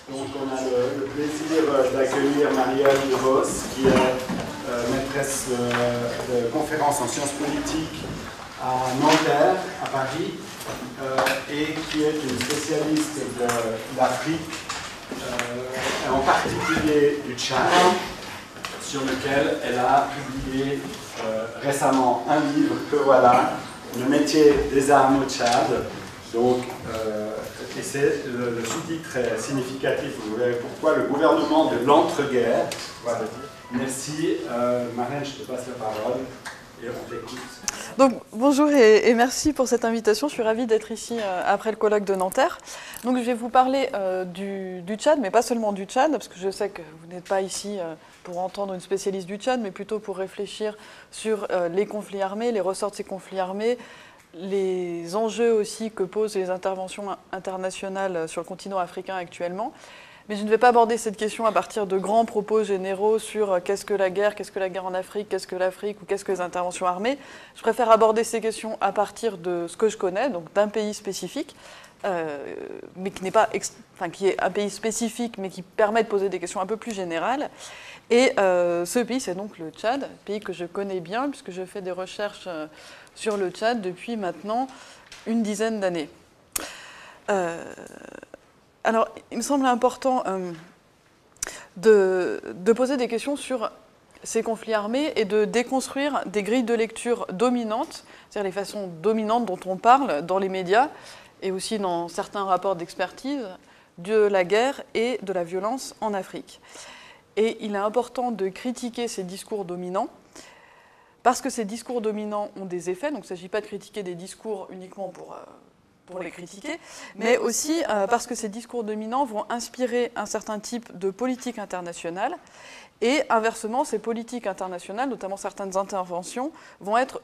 Donc on a le plaisir d'accueillir Marielle De Vos, qui est maîtresse de conférence en sciences politiques à Nanterre, à Paris, et qui est une spécialiste de l'Afrique, en particulier du Tchad, sur lequel elle a publié récemment un livre que voilà, Le métier des armes au Tchad. Donc, et c'est le sous-titre est significatif. Vous verrez pourquoi le gouvernement de l'entre-guerre. Voilà. Merci. Marlène, je te passe la parole et on t'écoute. Donc, bonjour et merci pour cette invitation. Je suis ravie d'être ici après le colloque de Nanterre. Donc, je vais vous parler du Tchad, mais pas seulement du Tchad, parce que je sais que vous n'êtes pas ici pour entendre une spécialiste du Tchad, mais plutôt pour réfléchir sur les conflits armés, les ressorts de ces conflits armés, les enjeux aussi que posent les interventions internationales sur le continent africain actuellement. Mais je ne vais pas aborder cette question à partir de grands propos généraux sur qu'est-ce que la guerre en Afrique, qu'est-ce que l'Afrique ou qu'est-ce que les interventions armées. Je préfère aborder ces questions à partir de ce que je connais, donc d'un pays spécifique, mais qui n'est pas, qui est un pays spécifique, mais qui permet de poser des questions un peu plus générales. Et ce pays, c'est donc le Tchad, pays que je connais bien, puisque je fais des recherches sur le Tchad depuis maintenant une dizaine d'années. Alors, il me semble important de poser des questions sur ces conflits armés et de déconstruire des grilles de lecture dominantes, c'est-à-dire les façons dominantes dont on parle dans les médias et aussi dans certains rapports d'expertise de la guerre et de la violence en Afrique. Et il est important de critiquer ces discours dominants parce que ces discours dominants ont des effets. Donc, il ne s'agit pas de critiquer des discours uniquement pour les critiquer, mais aussi parce que ces discours dominants vont inspirer un certain type de politique internationale et inversement, ces politiques internationales, notamment certaines interventions, vont être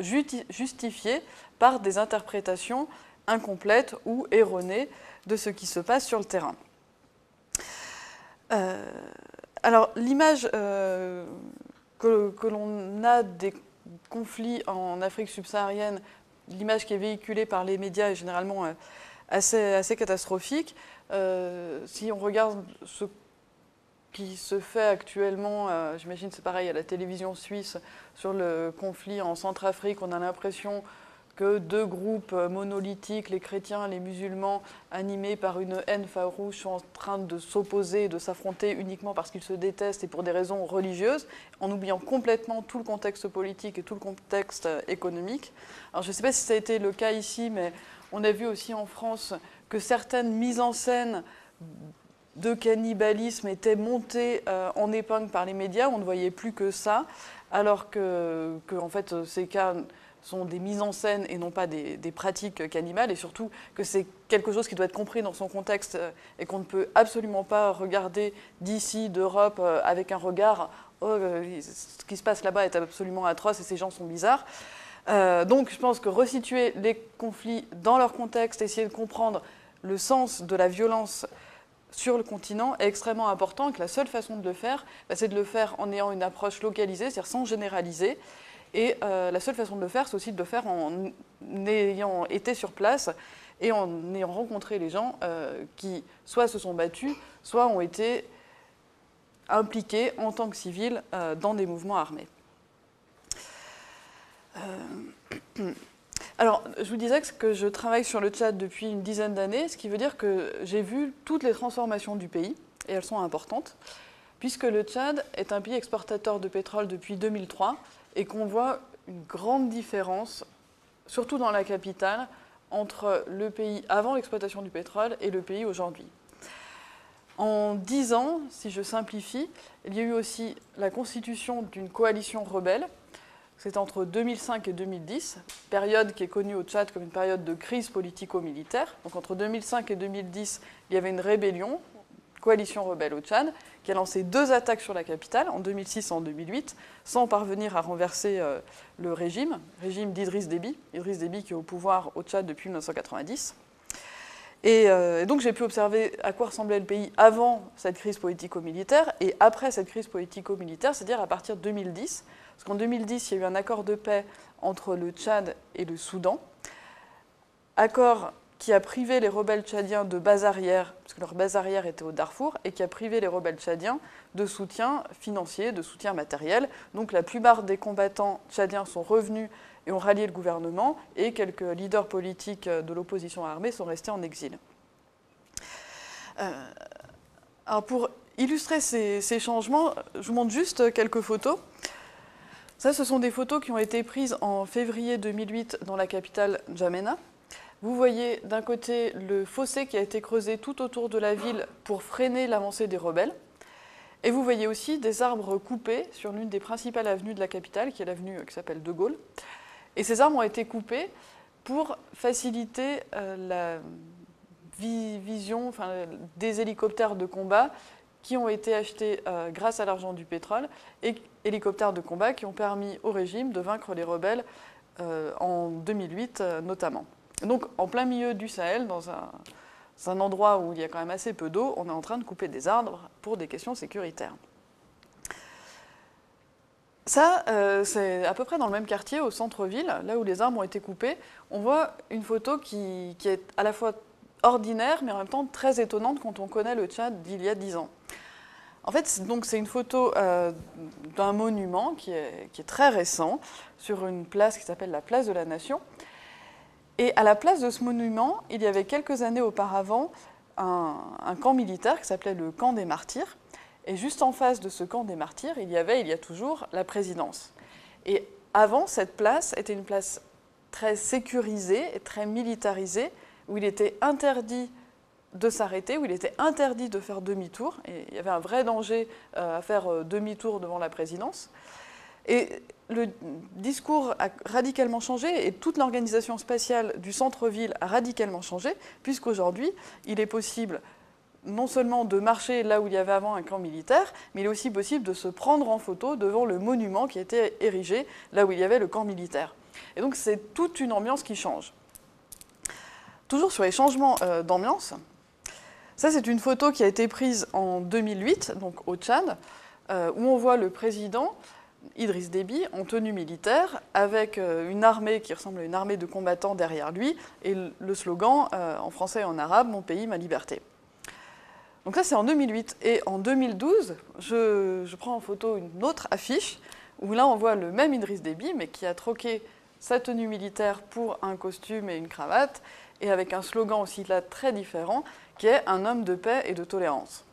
justifiées par des interprétations incomplètes ou erronées de ce qui se passe sur le terrain. Alors, l'image que l'on a des conflits en Afrique subsaharienne, l'image qui est véhiculée par les médias est généralement assez catastrophique. Si on regarde ce qui se fait actuellement, j'imagine c'est pareil à la télévision suisse, sur le conflit en Centrafrique, on a l'impression que deux groupes monolithiques, les chrétiens, les musulmans, animés par une haine farouche, sont en train de s'opposer, de s'affronter uniquement parce qu'ils se détestent et pour des raisons religieuses, en oubliant complètement tout le contexte politique et tout le contexte économique. Alors je ne sais pas si ça a été le cas ici, mais on a vu aussi en France que certaines mises en scène de cannibalisme étaient montées en épingle par les médias, on ne voyait plus que ça, alors que en fait, ces cas sont des mises en scène et non pas des pratiques cannibales, et surtout que c'est quelque chose qui doit être compris dans son contexte et qu'on ne peut absolument pas regarder d'ici, d'Europe, avec un regard « oh, ce qui se passe là-bas est absolument atroce et ces gens sont bizarres ». Donc je pense que resituer les conflits dans leur contexte, essayer de comprendre le sens de la violence sur le continent est extrêmement important, et que la seule façon de le faire, c'est de le faire en ayant une approche localisée, c'est-à-dire sans généraliser. Et la seule façon de le faire, c'est aussi de le faire en ayant été sur place et en ayant rencontré les gens qui soit se sont battus, soit ont été impliqués en tant que civils dans des mouvements armés. Alors, je vous disais que je travaille sur le Tchad depuis une dizaine d'années, ce qui veut dire que j'ai vu toutes les transformations du pays, et elles sont importantes, puisque le Tchad est un pays exportateur de pétrole depuis 2003, et qu'on voit une grande différence, surtout dans la capitale, entre le pays avant l'exploitation du pétrole et le pays aujourd'hui. En 10 ans, si je simplifie, il y a eu aussi la constitution d'une coalition rebelle. C'est entre 2005 et 2010, période qui est connue au Tchad comme une période de crise politico-militaire. Donc entre 2005 et 2010, il y avait une rébellion, coalition rebelle au Tchad, qui a lancé 2 attaques sur la capitale, en 2006 et en 2008, sans parvenir à renverser le régime d'Idriss Déby, Idriss Déby qui est au pouvoir au Tchad depuis 1990. Et donc j'ai pu observer à quoi ressemblait le pays avant cette crise politico-militaire et après cette crise politico-militaire, c'est-à-dire à partir de 2010. Parce qu'en 2010, il y a eu un accord de paix entre le Tchad et le Soudan. Accord qui a privé les rebelles tchadiens de base arrière, parce que leur base arrière était au Darfour, et qui a privé les rebelles tchadiens de soutien financier, de soutien matériel. Donc la plupart des combattants tchadiens sont revenus et ont rallié le gouvernement, et quelques leaders politiques de l'opposition armée sont restés en exil. Alors pour illustrer ces changements, je vous montre juste quelques photos. Ça, ce sont des photos qui ont été prises en février 2008 dans la capitale N'Djamena. Vous voyez d'un côté le fossé qui a été creusé tout autour de la ville pour freiner l'avancée des rebelles. Et vous voyez aussi des arbres coupés sur l'une des principales avenues de la capitale, qui est l'avenue qui s'appelle De Gaulle. Et ces arbres ont été coupés pour faciliter la vision des hélicoptères de combat qui ont été achetés grâce à l'argent du pétrole, et hélicoptères de combat qui ont permis au régime de vaincre les rebelles en 2008 notamment. Donc en plein milieu du Sahel, dans un endroit où il y a quand même assez peu d'eau, on est en train de couper des arbres pour des questions sécuritaires. Ça, c'est à peu près dans le même quartier, au centre-ville, là où les arbres ont été coupés. On voit une photo qui est à la fois ordinaire, mais en même temps très étonnante quand on connaît le Tchad d'il y a 10 ans. En fait, c'est une photo d'un monument qui est très récent, sur une place qui s'appelle la place de la Nation. Et à la place de ce monument, il y avait quelques années auparavant un camp militaire qui s'appelait le camp des Martyrs. Et juste en face de ce camp des Martyrs, il y a toujours la présidence. Et avant, cette place était une place très sécurisée et très militarisée, où il était interdit de s'arrêter, où il était interdit de faire demi-tour. Et il y avait un vrai danger à faire demi-tour devant la présidence. Et le discours a radicalement changé, et toute l'organisation spatiale du centre-ville a radicalement changé, puisqu'aujourd'hui, il est possible non seulement de marcher là où il y avait avant un camp militaire, mais il est aussi possible de se prendre en photo devant le monument qui était érigé là où il y avait le camp militaire. Et donc c'est toute une ambiance qui change. Toujours sur les changements d'ambiance, ça c'est une photo qui a été prise en 2008, donc au Tchad, où on voit le président Idriss Déby en tenue militaire, avec une armée qui ressemble à une armée de combattants derrière lui, et le slogan en français et en arabe « Mon pays, ma liberté ». Donc ça, c'est en 2008. Et en 2012, je prends en photo une autre affiche, où là, on voit le même Idriss Déby, mais qui a troqué sa tenue militaire pour un costume et une cravate, et avec un slogan aussi là très différent, qui est « Un homme de paix et de tolérance ».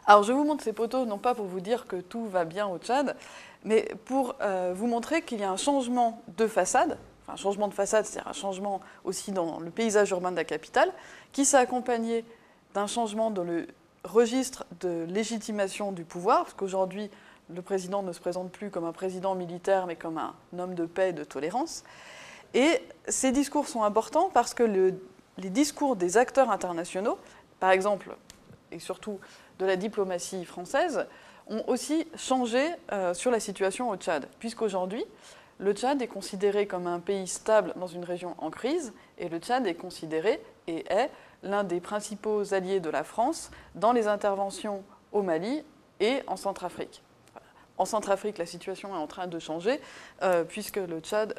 Alors, je vous montre ces photos, non pas pour vous dire que tout va bien au Tchad, mais pour vous montrer qu'il y a un changement de façade, enfin un changement de façade, c'est-à-dire un changement aussi dans le paysage urbain de la capitale, qui s'est accompagné d'un changement dans le registre de légitimation du pouvoir, parce qu'aujourd'hui, le président ne se présente plus comme un président militaire, mais comme un homme de paix et de tolérance. Et ces discours sont importants parce que les discours des acteurs internationaux, par exemple, et surtout de la diplomatie française, ont aussi changé sur la situation au Tchad, puisqu'aujourd'hui, le Tchad est considéré comme un pays stable dans une région en crise, et le Tchad est considéré et est l'un des principaux alliés de la France dans les interventions au Mali et en Centrafrique. En Centrafrique, la situation est en train de changer, puisque le Tchad,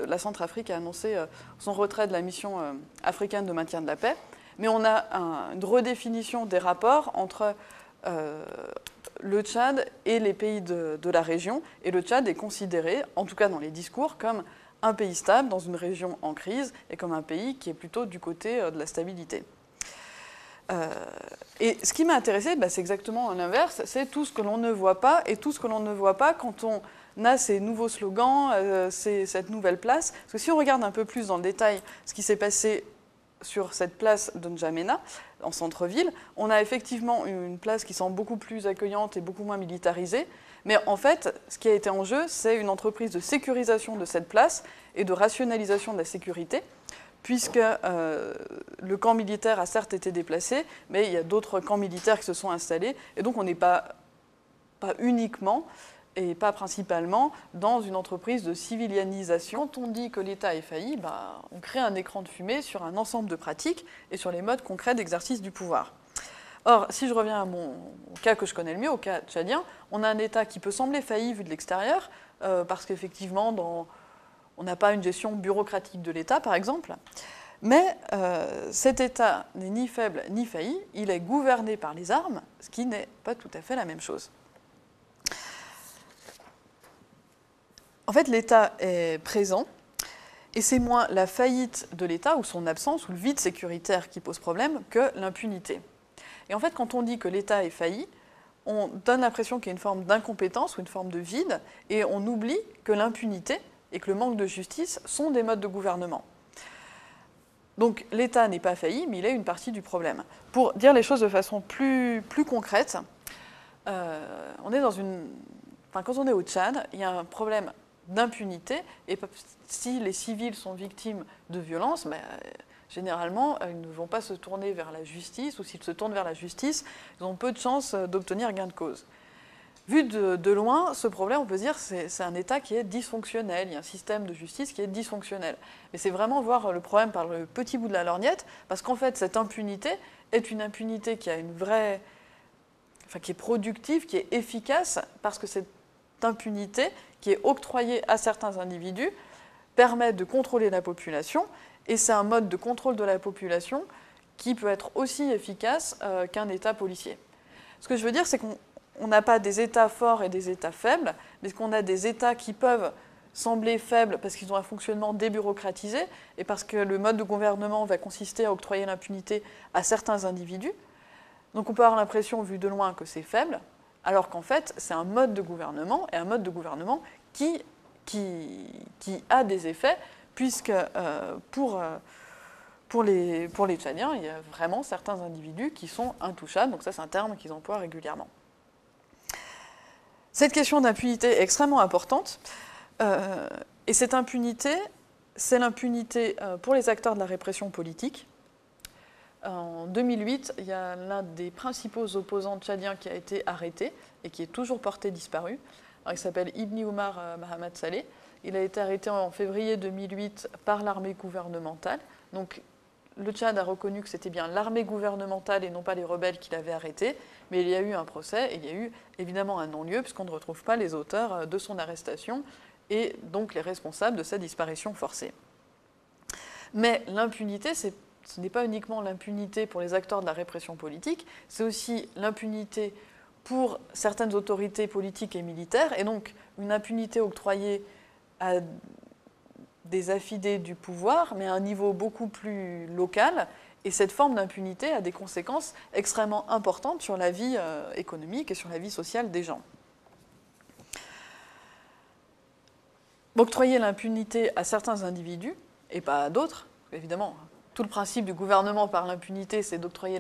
la Centrafrique a annoncé son retrait de la mission africaine de maintien de la paix. Mais on a une redéfinition des rapports entre le Tchad et les pays de la région. Et le Tchad est considéré, en tout cas dans les discours, comme un pays stable dans une région en crise et comme un pays qui est plutôt du côté de la stabilité. Et ce qui m'a intéressé, c'est exactement l'inverse, c'est tout ce que l'on ne voit pas, et tout ce que l'on ne voit pas quand on a ces nouveaux slogans, cette nouvelle place. Parce que si on regarde un peu plus dans le détail ce qui s'est passé sur cette place de N'Djamena, en centre-ville, on a effectivement une place qui semble beaucoup plus accueillante et beaucoup moins militarisée, mais en fait, ce qui a été en jeu, c'est une entreprise de sécurisation de cette place et de rationalisation de la sécurité, puisque le camp militaire a certes été déplacé, mais il y a d'autres camps militaires qui se sont installés, et donc on n'est pas uniquement et pas principalement dans une entreprise de civilianisation. Quand on dit que l'État est failli, on crée un écran de fumée sur un ensemble de pratiques et sur les modes concrets d'exercice du pouvoir. Or, si je reviens au cas que je connais le mieux, au cas tchadien, on a un État qui peut sembler failli vu de l'extérieur, parce qu'effectivement, on n'a pas une gestion bureaucratique de l'État, par exemple, Mais cet État n'est ni faible ni failli, il est gouverné par les armes, ce qui n'est pas tout à fait la même chose. En fait, l'État est présent, et c'est moins la faillite de l'État, ou son absence, ou le vide sécuritaire qui pose problème, que l'impunité. Et en fait, quand on dit que l'État est failli, on donne l'impression qu'il y a une forme d'incompétence ou une forme de vide, et on oublie que l'impunité et que le manque de justice sont des modes de gouvernement. Donc l'État n'est pas failli, mais il est une partie du problème. Pour dire les choses de façon plus concrète, on est dans une... Enfin, quand on est au Tchad, il y a un problème d'impunité, et si les civils sont victimes de violences, généralement, ils ne vont pas se tourner vers la justice, ou s'ils se tournent vers la justice, ils ont peu de chances d'obtenir gain de cause. Vu de loin, ce problème, on peut se dire que c'est un État qui est dysfonctionnel, il y a un système de justice qui est dysfonctionnel. Mais c'est vraiment voir le problème par le petit bout de la lorgnette, parce qu'en fait, cette impunité est une impunité qui a une vraie... Enfin, qui est productive, qui est efficace, parce que cette impunité, qui est octroyée à certains individus, permet de contrôler la population, et c'est un mode de contrôle de la population qui peut être aussi efficace qu'un État policier. Ce que je veux dire, c'est qu'on n'a pas des États forts et des États faibles, mais qu'on a des États qui peuvent sembler faibles parce qu'ils ont un fonctionnement débureaucratisé et parce que le mode de gouvernement va consister à octroyer l'impunité à certains individus. Donc on peut avoir l'impression, vu de loin, que c'est faible, alors qu'en fait, c'est un mode de gouvernement, et un mode de gouvernement qui a des effets, puisque pour les Tchadiens, il y a vraiment certains individus qui sont intouchables, donc ça c'est un terme qu'ils emploient régulièrement. Cette question d'impunité est extrêmement importante, et cette impunité, c'est l'impunité pour les acteurs de la répression politique. En 2008, il y a l'un des principaux opposants tchadiens qui a été arrêté et qui est toujours porté disparu. Alors, il s'appelle Ibni Omar Mahamat Saleh. Il a été arrêté en février 2008 par l'armée gouvernementale. Donc, le Tchad a reconnu que c'était bien l'armée gouvernementale et non pas les rebelles qui l'avaient arrêté, mais il y a eu un procès et il y a eu évidemment un non-lieu puisqu'on ne retrouve pas les auteurs de son arrestation et donc les responsables de sa disparition forcée. Mais l'impunité, ce n'est pas uniquement l'impunité pour les acteurs de la répression politique, c'est aussi l'impunité pour certaines autorités politiques et militaires, et donc une impunité octroyée à des affidés du pouvoir, mais à un niveau beaucoup plus local, et cette forme d'impunité a des conséquences extrêmement importantes sur la vie économique et sur la vie sociale des gens. Octroyer l'impunité à certains individus, et pas à d'autres, évidemment, tout le principe du gouvernement par l'impunité, c'est d'octroyer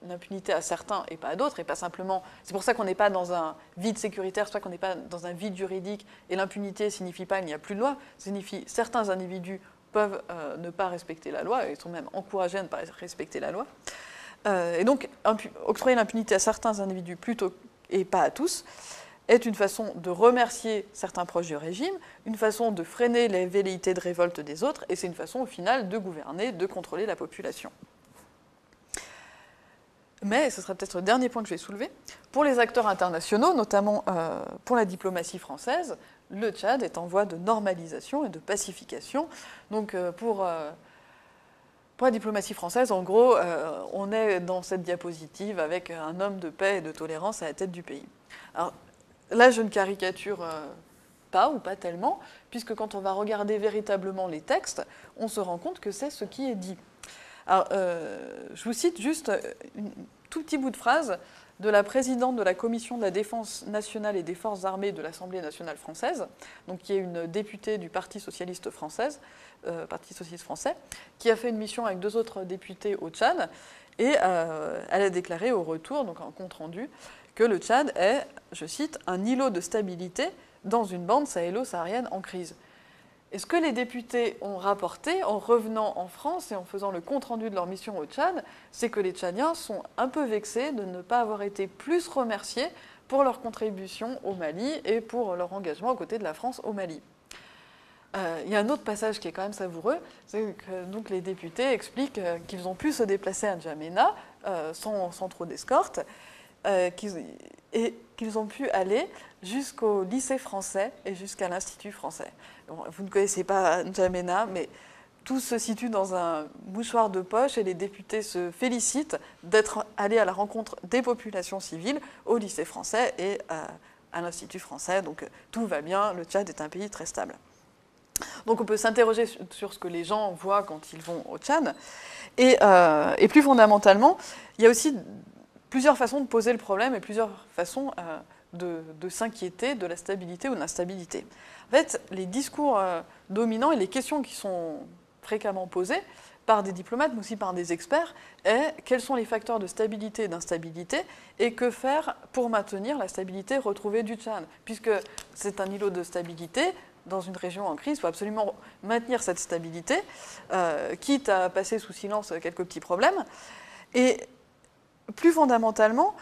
l'impunité à certains et pas à d'autres, et pas simplement... C'est pour ça qu'on n'est pas dans un vide sécuritaire, soit qu'on n'est pas dans un vide juridique, et l'impunité signifie pas qu'il n'y a plus de loi, signifie certains individus peuvent ne pas respecter la loi, et sont même encouragés à ne pas respecter la loi. Et donc, octroyer l'impunité à certains individus plutôt et pas à tous, est une façon de remercier certains proches du régime, une façon de freiner les velléités de révolte des autres, et c'est une façon au final de gouverner, de contrôler la population. Mais, ce sera peut-être le dernier point que je vais soulever, pour les acteurs internationaux, notamment pour la diplomatie française, le Tchad est en voie de normalisation et de pacification. Donc pour la diplomatie française, en gros, on est dans cette diapositive avec un homme de paix et de tolérance à la tête du pays. Alors, là, je ne caricature pas, ou pas tellement, puisque quand on va regarder véritablement les textes, on se rend compte que c'est ce qui est dit. Alors, je vous cite juste un tout petit bout de phrase de la présidente de la Commission de la Défense nationale et des Forces armées de l'Assemblée nationale française, donc qui est une députée du Parti socialiste français, qui a fait une mission avec 2 autres députés au Tchad, et elle a déclaré au retour, donc en compte-rendu, que le Tchad est, je cite, « un îlot de stabilité dans une bande sahélo-saharienne en crise ». Et ce que les députés ont rapporté en revenant en France et en faisant le compte-rendu de leur mission au Tchad, c'est que les Tchadiens sont un peu vexés de ne pas avoir été plus remerciés pour leur contribution au Mali et pour leur engagement aux côtés de la France au Mali. Il y a un autre passage qui est quand même savoureux, c'est que donc, les députés expliquent qu'ils ont pu se déplacer à N'Djamena sans trop d'escorte, et qu'ils ont pu aller jusqu'au lycée français et jusqu'à l'Institut français. Bon, vous ne connaissez pas N'Djamena, mais tout se situe dans un mouchoir de poche et les députés se félicitent d'être allés à la rencontre des populations civiles au lycée français et à l'Institut français. Donc tout va bien, le Tchad est un pays très stable. Donc on peut s'interroger sur ce que les gens voient quand ils vont au Tchad. Et plus fondamentalement, il y a aussi plusieurs façons de poser le problème et plusieurs façons de s'inquiéter de la stabilité ou de l'instabilité. En fait, les discours dominants et les questions qui sont fréquemment posées par des diplomates, mais aussi par des experts, est quels sont les facteurs de stabilité et d'instabilité et que faire pour maintenir la stabilité retrouvée du Tchad. Puisque c'est un îlot de stabilité, dans une région en crise, il faut absolument maintenir cette stabilité, quitte à passer sous silence quelques petits problèmes. Et plus fondamentalement,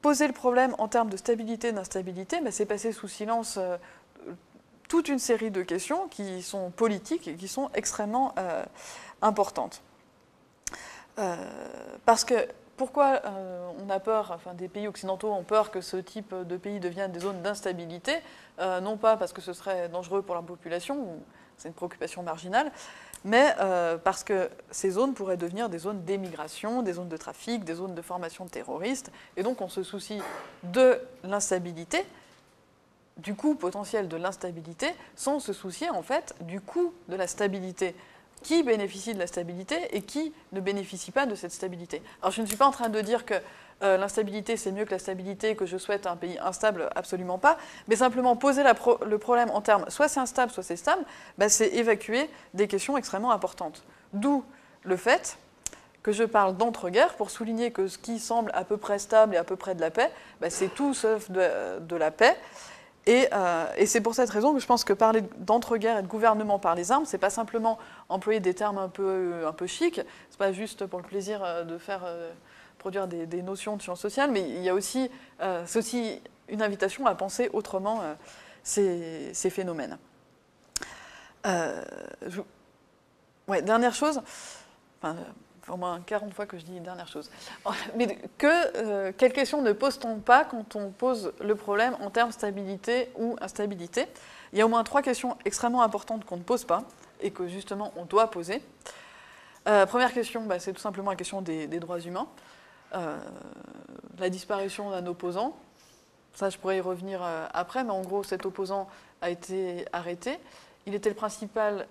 poser le problème en termes de stabilité et d'instabilité, c'est passer sous silence toute une série de questions qui sont politiques et qui sont extrêmement importantes. Parce que pourquoi on a peur, enfin des pays occidentaux ont peur que ce type de pays devienne des zones d'instabilité, non pas parce que ce serait dangereux pour la population, ou c'est une préoccupation marginale, mais parce que ces zones pourraient devenir des zones d'émigration, des zones de trafic, des zones de formation de terroristes, et donc on se soucie de l'instabilité, du coût potentiel de l'instabilité, sans se soucier en fait du coût de la stabilité. Qui bénéficie de la stabilité et qui ne bénéficie pas de cette stabilité. Alors je ne suis pas en train de dire que l'instabilité c'est mieux que la stabilité, que je souhaite un pays instable, absolument pas, mais simplement poser le problème en termes soit c'est instable, soit c'est stable, c'est évacuer des questions extrêmement importantes. D'où le fait que je parle d'entre-guerres pour souligner que ce qui semble à peu près stable et à peu près de la paix, c'est tout sauf de la paix. Et c'est pour cette raison que je pense que parler d'entre-guerres et de gouvernement par les armes, c'est pas simplement employer des termes un peu chics, c'est pas juste pour le plaisir de produire des notions de sciences sociales, mais il y a aussi, c'est aussi une invitation à penser autrement ces phénomènes. Dernière chose, au moins 40 fois que je dis une dernière chose. Mais quelles questions ne pose-t-on pas quand on pose le problème en termes de stabilité ou instabilité? Il y a au moins 3 questions extrêmement importantes qu'on ne pose pas et que justement on doit poser. Première question, c'est tout simplement la question des droits humains. La disparition d'un opposant, ça je pourrais y revenir après, mais en gros cet opposant a été arrêté. Il était le principal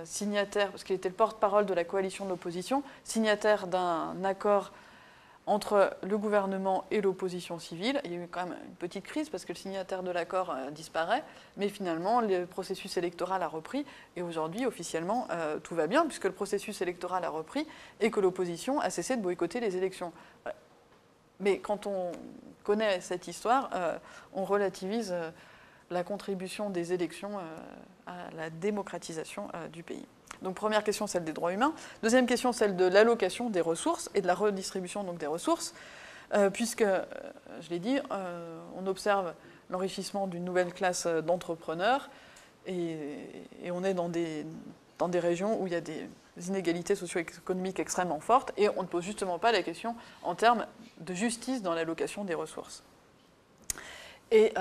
signataire, parce qu'il était le porte-parole de la coalition de l'opposition, signataire d'un accord entre le gouvernement et l'opposition civile. Il y a eu quand même une petite crise parce que le signataire de l'accord disparaît, mais finalement le processus électoral a repris et aujourd'hui officiellement tout va bien puisque le processus électoral a repris et que l'opposition a cessé de boycotter les élections. Mais quand on connaît cette histoire, on relativise la contribution des élections à la démocratisation du pays. Donc première question, celle des droits humains. Deuxième question, celle de l'allocation des ressources et de la redistribution donc, des ressources, puisque, je l'ai dit, on observe l'enrichissement d'une nouvelle classe d'entrepreneurs et on est dans des régions où il y a des inégalités socio-économiques extrêmement fortes et on ne pose justement pas la question en termes de justice dans l'allocation des ressources. Et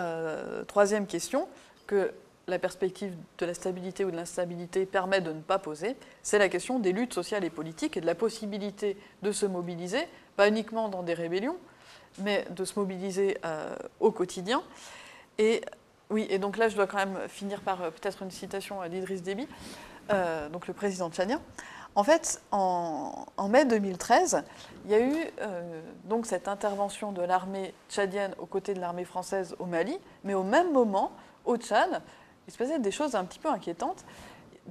troisième question, que la perspective de la stabilité ou de l'instabilité permet de ne pas poser, c'est la question des luttes sociales et politiques et de la possibilité de se mobiliser, pas uniquement dans des rébellions, mais de se mobiliser au quotidien. Et oui, et donc là, je dois quand même finir par peut-être une citation d'Idriss Déby, donc le président tchadien. En fait, en mai 2013, il y a eu donc cette intervention de l'armée tchadienne aux côtés de l'armée française au Mali, mais au même moment, au Tchad, il se passait des choses un petit peu inquiétantes.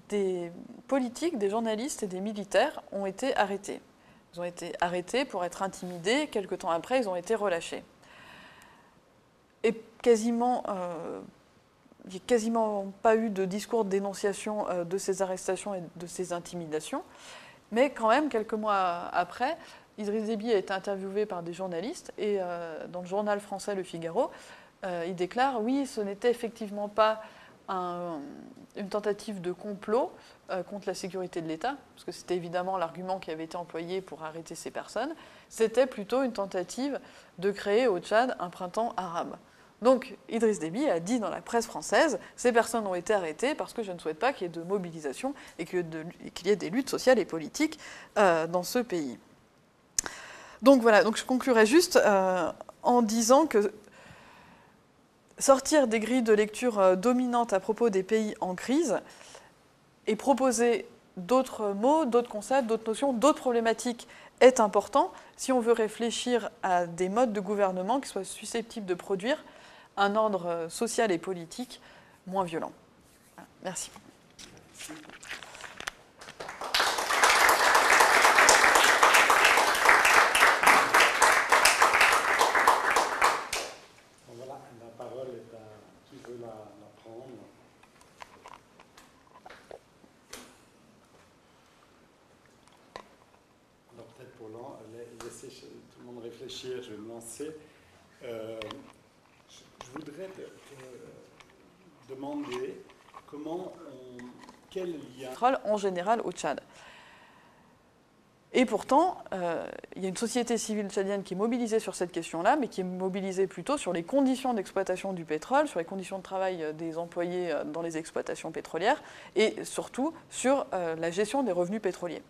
Des politiques, des journalistes et des militaires ont été arrêtés. Ils ont été arrêtés pour être intimidés. Quelque temps après, ils ont été relâchés. Et quasiment... il n'y a quasiment pas eu de discours de dénonciation de ces arrestations et de ces intimidations. Mais quand même, quelques mois après, Idriss Déby a été interviewé par des journalistes et dans le journal français Le Figaro, il déclare « Oui, ce n'était effectivement pas une tentative de complot contre la sécurité de l'État, parce que c'était évidemment l'argument qui avait été employé pour arrêter ces personnes, c'était plutôt une tentative de créer au Tchad un printemps arabe. » Donc Idriss Déby a dit dans la presse française « Ces personnes ont été arrêtées parce que je ne souhaite pas qu'il y ait de mobilisation et qu'il y ait des luttes sociales et politiques dans ce pays. » Donc voilà, donc je conclurai juste en disant que sortir des grilles de lecture dominantes à propos des pays en crise et proposer d'autres mots, d'autres concepts, d'autres notions, d'autres problématiques est important si on veut réfléchir à des modes de gouvernement qui soient susceptibles de produire un ordre social et politique moins violent. Voilà. Merci. Voilà, la parole est à qui veut la prendre. Alors peut-être pour laisser tout le monde réfléchir, je vais me lancer. Je voudrais te demander quel lien... En général au Tchad. Et pourtant, il y a une société civile tchadienne qui est mobilisée sur cette question-là, mais qui est mobilisée plutôt sur les conditions d'exploitation du pétrole, sur les conditions de travail des employés dans les exploitations pétrolières, et surtout sur la gestion des revenus pétroliers.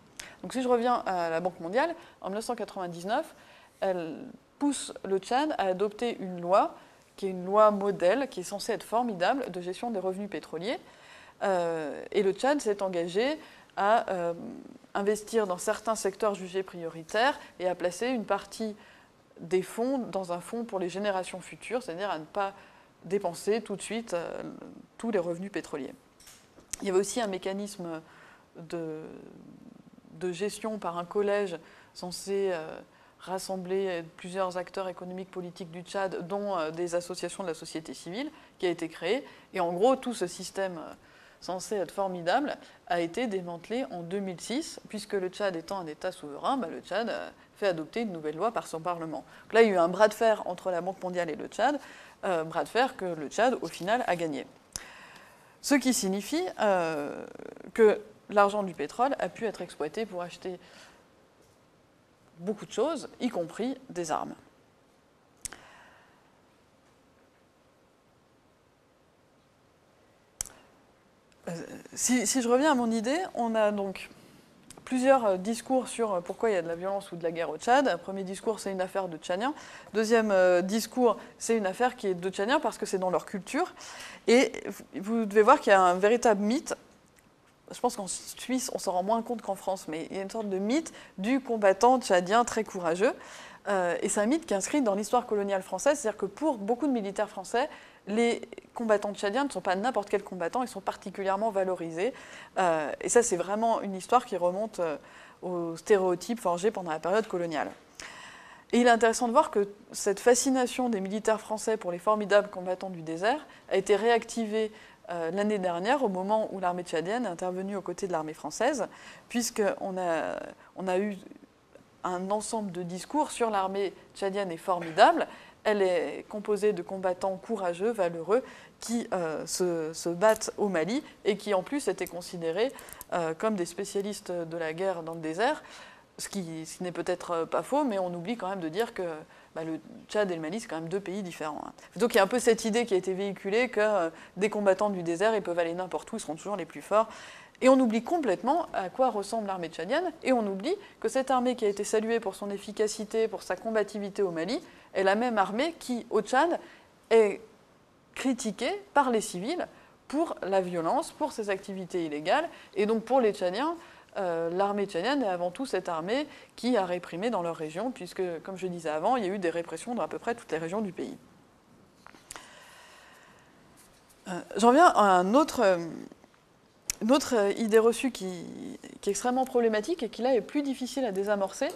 Donc si je reviens à la Banque mondiale, en 1999, elle pousse le Tchad à adopter une loi, qui est une loi modèle, qui est censée être formidable, de gestion des revenus pétroliers. Et le Tchad s'est engagé à investir dans certains secteurs jugés prioritaires et à placer une partie des fonds dans un fonds pour les générations futures, c'est-à-dire à ne pas dépenser tout de suite tous les revenus pétroliers. Il y avait aussi un mécanisme de gestion par un collège censé rassembler plusieurs acteurs économiques, politiques du Tchad, dont des associations de la société civile, qui a été créé. Et en gros, tout ce système censé être formidable, a été démantelé en 2006, puisque le Tchad étant un État souverain, le Tchad a fait adopter une nouvelle loi par son Parlement. Donc là, il y a eu un bras de fer entre la Banque mondiale et le Tchad, bras de fer que le Tchad, au final, a gagné. Ce qui signifie que l'argent du pétrole a pu être exploité pour acheter beaucoup de choses, y compris des armes. Si je reviens à mon idée, on a donc plusieurs discours sur pourquoi il y a de la violence ou de la guerre au Tchad. Premier discours, c'est une affaire de Tchadiens. Deuxième discours, c'est une affaire qui est de Tchadiens parce que c'est dans leur culture. Et vous devez voir qu'il y a un véritable mythe. Je pense qu'en Suisse, on s'en rend moins compte qu'en France, mais il y a une sorte de mythe du combattant tchadien très courageux. Et c'est un mythe qui est inscrit dans l'histoire coloniale française, c'est-à-dire que pour beaucoup de militaires français, les combattants tchadiens ne sont pas n'importe quels combattants, ils sont particulièrement valorisés. Et ça, c'est vraiment une histoire qui remonte aux stéréotypes forgés pendant la période coloniale. Et il est intéressant de voir que cette fascination des militaires français pour les formidables combattants du désert a été réactivée l'année dernière, au moment où l'armée tchadienne est intervenue aux côtés de l'armée française, puisqu'on a eu un ensemble de discours sur l'armée tchadienne est formidable. Elle est composée de combattants courageux, valeureux, qui se battent au Mali et qui, en plus, étaient considérés comme des spécialistes de la guerre dans le désert, ce qui n'est peut-être pas faux, mais on oublie quand même de dire que le Tchad et le Mali, c'est quand même deux pays différents. Donc il y a un peu cette idée qui a été véhiculée que des combattants du désert, ils peuvent aller n'importe où, ils seront toujours les plus forts. Et on oublie complètement à quoi ressemble l'armée tchadienne, et on oublie que cette armée qui a été saluée pour son efficacité, pour sa combativité au Mali, est la même armée qui, au Tchad, est critiquée par les civils pour la violence, pour ses activités illégales. Et donc pour les Tchadiens, l'armée tchadienne est avant tout cette armée qui a réprimé dans leur région, puisque, comme je disais avant, il y a eu des répressions dans à peu près toutes les régions du pays. J'en viens à une autre idée reçue qui est extrêmement problématique et qui là est plus difficile à désamorcer,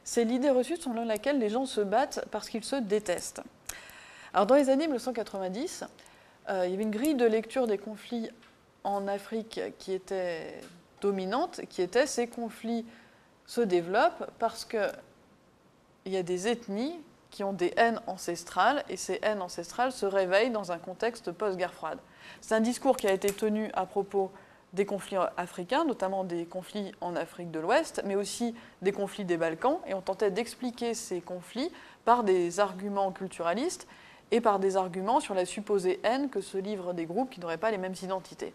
c'est l'idée reçue selon laquelle les gens se battent parce qu'ils se détestent. Alors dans les années 1990, il y avait une grille de lecture des conflits en Afrique qui était dominante, qui était ces conflits se développent parce qu'il y a des ethnies qui ont des haines ancestrales, et ces haines ancestrales se réveillent dans un contexte post-guerre froide. C'est un discours qui a été tenu à propos des conflits africains, notamment des conflits en Afrique de l'Ouest, mais aussi des conflits des Balkans, et on tentait d'expliquer ces conflits par des arguments culturalistes, et par des arguments sur la supposée haine que se livrent des groupes qui n'auraient pas les mêmes identités.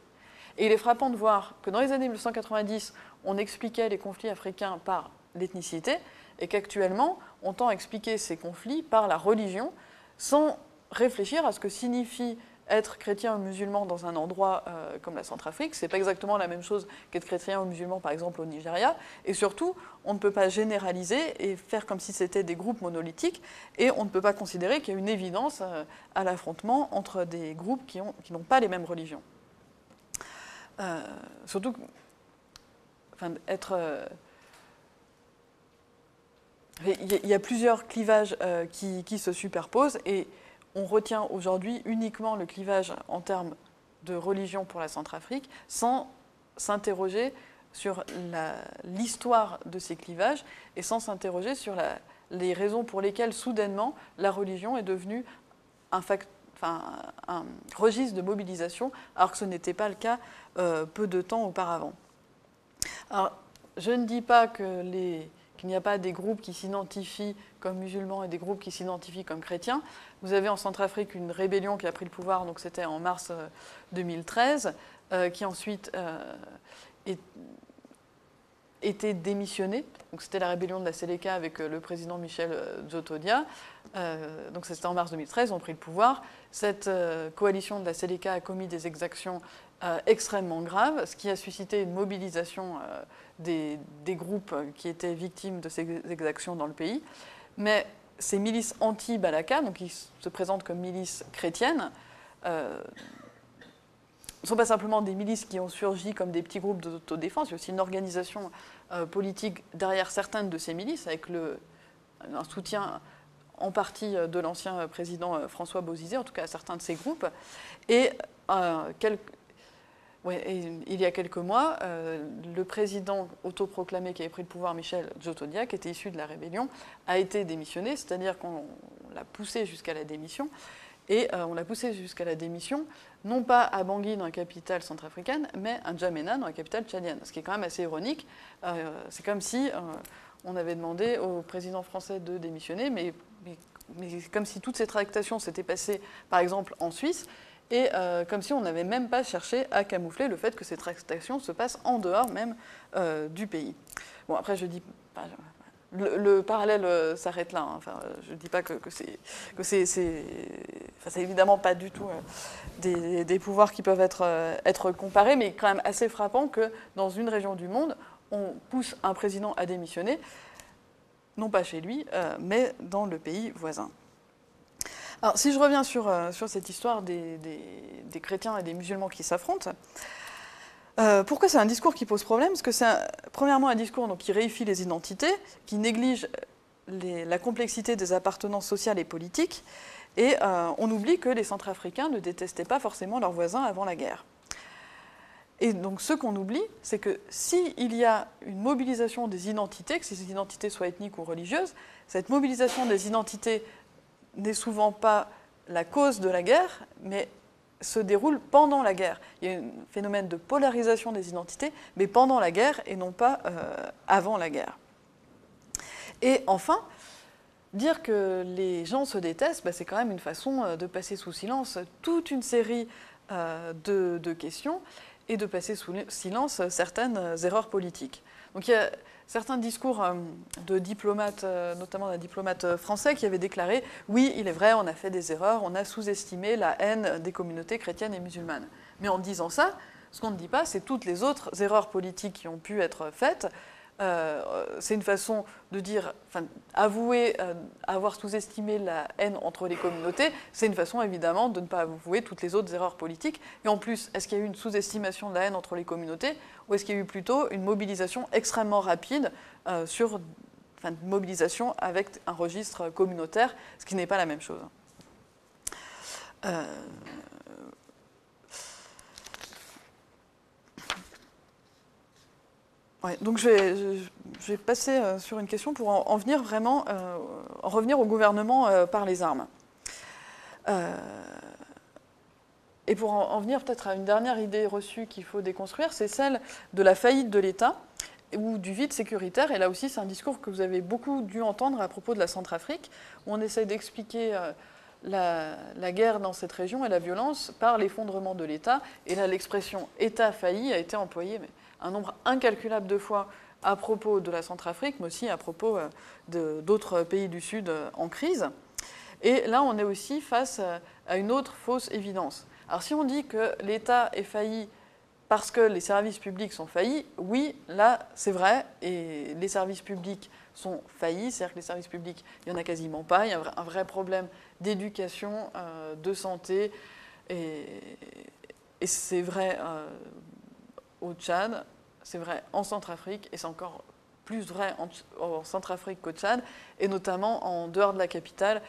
Et il est frappant de voir que dans les années 1990, on expliquait les conflits africains par l'ethnicité, et qu'actuellement, on tend à expliquer ces conflits par la religion, sans réfléchir à ce que signifie être chrétien ou musulman dans un endroit comme la Centrafrique. C'est pas exactement la même chose qu'être chrétien ou musulman, par exemple, au Nigeria. Et surtout, on ne peut pas généraliser et faire comme si c'était des groupes monolithiques, et on ne peut pas considérer qu'il y a une évidence à l'affrontement entre des groupes qui n'ont pas les mêmes religions. Surtout, il y a plusieurs clivages qui se superposent, et on retient aujourd'hui uniquement le clivage en termes de religion pour la Centrafrique, sans s'interroger sur l'histoire de ces clivages et sans s'interroger sur les raisons pour lesquelles soudainement la religion est devenue un registre de mobilisation, alors que ce n'était pas le cas peu de temps auparavant. Alors, je ne dis pas qu'il n'y a pas des groupes qui s'identifient comme musulmans et des groupes qui s'identifient comme chrétiens. Vous avez en Centrafrique une rébellion qui a pris le pouvoir, donc c'était en mars 2013, qui ensuite était démissionnée. Donc c'était la rébellion de la Séléka avec le président Michel Djotodia. Donc c'était en mars 2013, ils ont pris le pouvoir. Cette coalition de la Séléka a commis des exactions extrêmement graves, ce qui a suscité une mobilisation des groupes qui étaient victimes de ces exactions dans le pays. Mais ces milices anti-Balaka, donc qui se présentent comme milices chrétiennes, ne sont pas simplement des milices qui ont surgi comme des petits groupes d'autodéfense, il y a aussi une organisation politique derrière certaines de ces milices, avec un soutien en partie de l'ancien président François Bozizé, en tout cas à certains de ces groupes. Et il y a quelques mois, le président autoproclamé qui avait pris le pouvoir, Michel Djotodia, qui était issu de la rébellion, a été démissionné, c'est-à-dire qu'on l'a poussé jusqu'à la démission. Et on l'a poussé jusqu'à la démission, non pas à Bangui, dans la capitale centrafricaine, mais à N'Djamena, dans la capitale tchadienne. Ce qui est quand même assez ironique. C'est comme si on avait demandé au président français de démissionner, mais comme si toutes ces tractations s'étaient passées, par exemple, en Suisse, et comme si on n'avait même pas cherché à camoufler le fait que ces tractations se passent en dehors même du pays. Bon, après, je dis pas... Le parallèle s'arrête là. Hein. Enfin, je ne dis pas que c'est évidemment pas du tout des pouvoirs qui peuvent être comparés, mais quand même assez frappant que dans une région du monde, on pousse un président à démissionner, non pas chez lui, mais dans le pays voisin. Alors, si je reviens sur cette histoire des chrétiens et des musulmans qui s'affrontent, pourquoi c'est un discours qui pose problème? Parce que c'est premièrement un discours donc, qui réifie les identités, qui néglige la complexité des appartenances sociales et politiques, et on oublie que les Centrafricains ne détestaient pas forcément leurs voisins avant la guerre. Et donc ce qu'on oublie, c'est que s'il y a une mobilisation des identités, que ces identités soient ethniques ou religieuses, cette mobilisation des identités n'est souvent pas la cause de la guerre, mais se déroule pendant la guerre. Il y a un phénomène de polarisation des identités, mais pendant la guerre et non pas avant la guerre. Et enfin, dire que les gens se détestent, c'est quand même une façon de passer sous silence toute une série de questions et de passer sous silence certaines erreurs politiques. Donc il y a certains discours de diplomates, notamment d'un diplomate français, qui avait déclaré « Oui, il est vrai, on a fait des erreurs, on a sous-estimé la haine des communautés chrétiennes et musulmanes. » Mais en disant ça, ce qu'on ne dit pas, c'est toutes les autres erreurs politiques qui ont pu être faites. C'est une façon de dire, avouer avoir sous-estimé la haine entre les communautés, c'est une façon évidemment de ne pas avouer toutes les autres erreurs politiques. Et en plus, est-ce qu'il y a eu une sous-estimation de la haine entre les communautés, ou est-ce qu'il y a eu plutôt une mobilisation extrêmement rapide une mobilisation avec un registre communautaire, ce qui n'est pas la même chose. Ouais, donc je vais passer sur une question pour en venir vraiment, en revenir au gouvernement par les armes. Et pour en venir peut-être à une dernière idée reçue qu'il faut déconstruire, c'est celle de la faillite de l'État ou du vide sécuritaire. Et là aussi, c'est un discours que vous avez beaucoup dû entendre à propos de la Centrafrique, où on essaie d'expliquer la guerre dans cette région et la violence par l'effondrement de l'État. Et là, l'expression « État failli » a été employée un nombre incalculable de fois à propos de la Centrafrique, mais aussi à propos d'autres pays du Sud en crise. Et là, on est aussi face à une autre fausse évidence. Alors si on dit que l'État est failli parce que les services publics sont faillis, oui, là, c'est vrai, et les services publics sont faillis, c'est-à-dire que les services publics, il n'y en a quasiment pas, il y a un vrai problème d'éducation, de santé, et c'est vrai au Tchad, c'est vrai en Centrafrique, et c'est encore plus vrai en Centrafrique qu'au Tchad, et notamment en dehors de la capitale.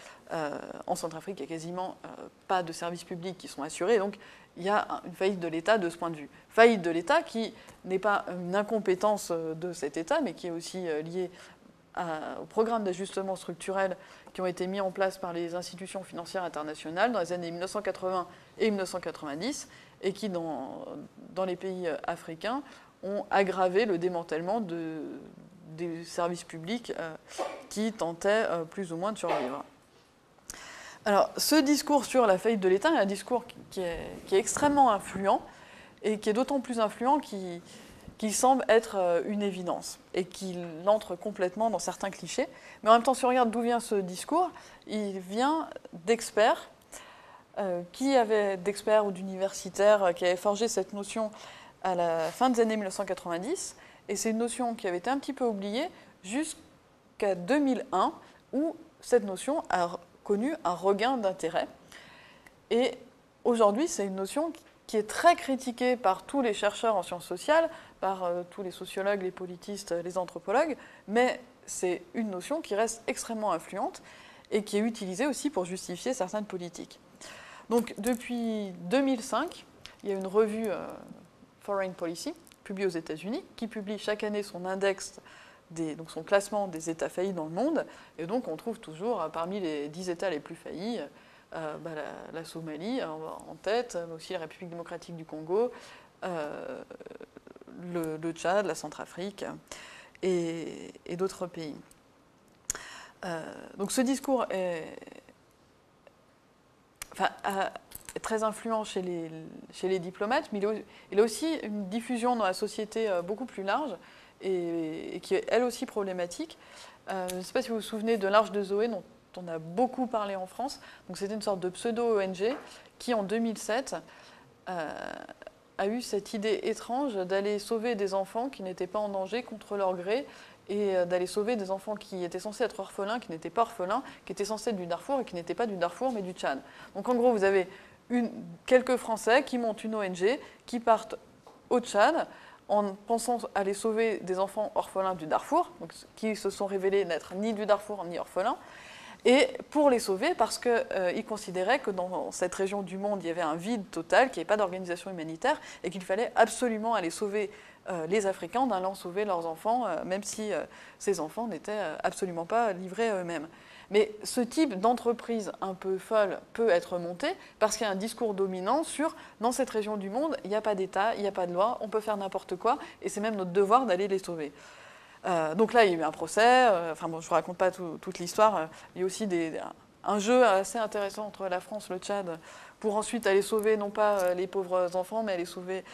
En Centrafrique, il n'y a quasiment pas de services publics qui sont assurés, donc il y a une faillite de l'État de ce point de vue. Faillite de l'État qui n'est pas une incompétence de cet État, mais qui est aussi liée aux programmes d'ajustement structurel qui ont été mis en place par les institutions financières internationales dans les années 1980 et 1990, et qui, dans les pays africains, ont aggravé le démantèlement des services publics qui tentaient plus ou moins de survivre. Alors, ce discours sur la faillite de l'État est un discours qui est extrêmement influent, et qui est d'autant plus influent qu'il semble être une évidence, et qu'il entre complètement dans certains clichés. Mais en même temps, si on regarde d'où vient ce discours, il vient d'experts, d'experts ou d'universitaires qui avaient forgé cette notion à la fin des années 1990, et c'est une notion qui avait été un petit peu oubliée jusqu'à 2001, où cette notion a connu un regain d'intérêt. Et aujourd'hui, c'est une notion qui est très critiquée par tous les chercheurs en sciences sociales, par tous les sociologues, les politistes, les anthropologues, mais c'est une notion qui reste extrêmement influente et qui est utilisée aussi pour justifier certaines politiques. Donc depuis 2005, il y a une revue Foreign Policy, publiée aux États-Unis, qui publie chaque année son index, donc son classement des États faillis dans le monde, et donc on trouve toujours parmi les 10 États les plus faillis la Somalie en tête, mais aussi la République démocratique du Congo, le Tchad, la Centrafrique et d'autres pays. Donc ce discours est très influent chez les diplomates, mais il a aussi une diffusion dans la société beaucoup plus large et qui est elle aussi problématique. Je ne sais pas si vous vous souvenez de l'Arche de Zoé, dont on a beaucoup parlé en France. Donc c'était une sorte de pseudo-ONG qui, en 2007, a eu cette idée étrange d'aller sauver des enfants qui n'étaient pas en danger contre leur gré, et d'aller sauver des enfants qui étaient censés être orphelins, qui n'étaient pas orphelins, qui étaient censés être du Darfour et qui n'étaient pas du Darfour mais du Tchad. Donc en gros, vous avez quelques Français qui montent une ONG, qui partent au Tchad en pensant aller sauver des enfants orphelins du Darfour, donc, qui se sont révélés n'être ni du Darfour ni orphelins, et pour les sauver parce qu'ils considéraient que dans cette région du monde, il y avait un vide total, qu'il n'y avait pas d'organisation humanitaire, et qu'il fallait absolument aller sauver les Africains en allant sauver leurs enfants, même si ces enfants n'étaient absolument pas livrés à eux-mêmes. Mais ce type d'entreprise un peu folle peut être monté parce qu'il y a un discours dominant sur « dans cette région du monde, il n'y a pas d'État, il n'y a pas de loi, on peut faire n'importe quoi, et c'est même notre devoir d'aller les sauver ». Donc là, il y a eu un procès, je ne vous raconte pas toute l'histoire, il y a aussi un jeu assez intéressant entre la France et le Tchad pour ensuite aller sauver non pas les pauvres enfants, mais aller sauver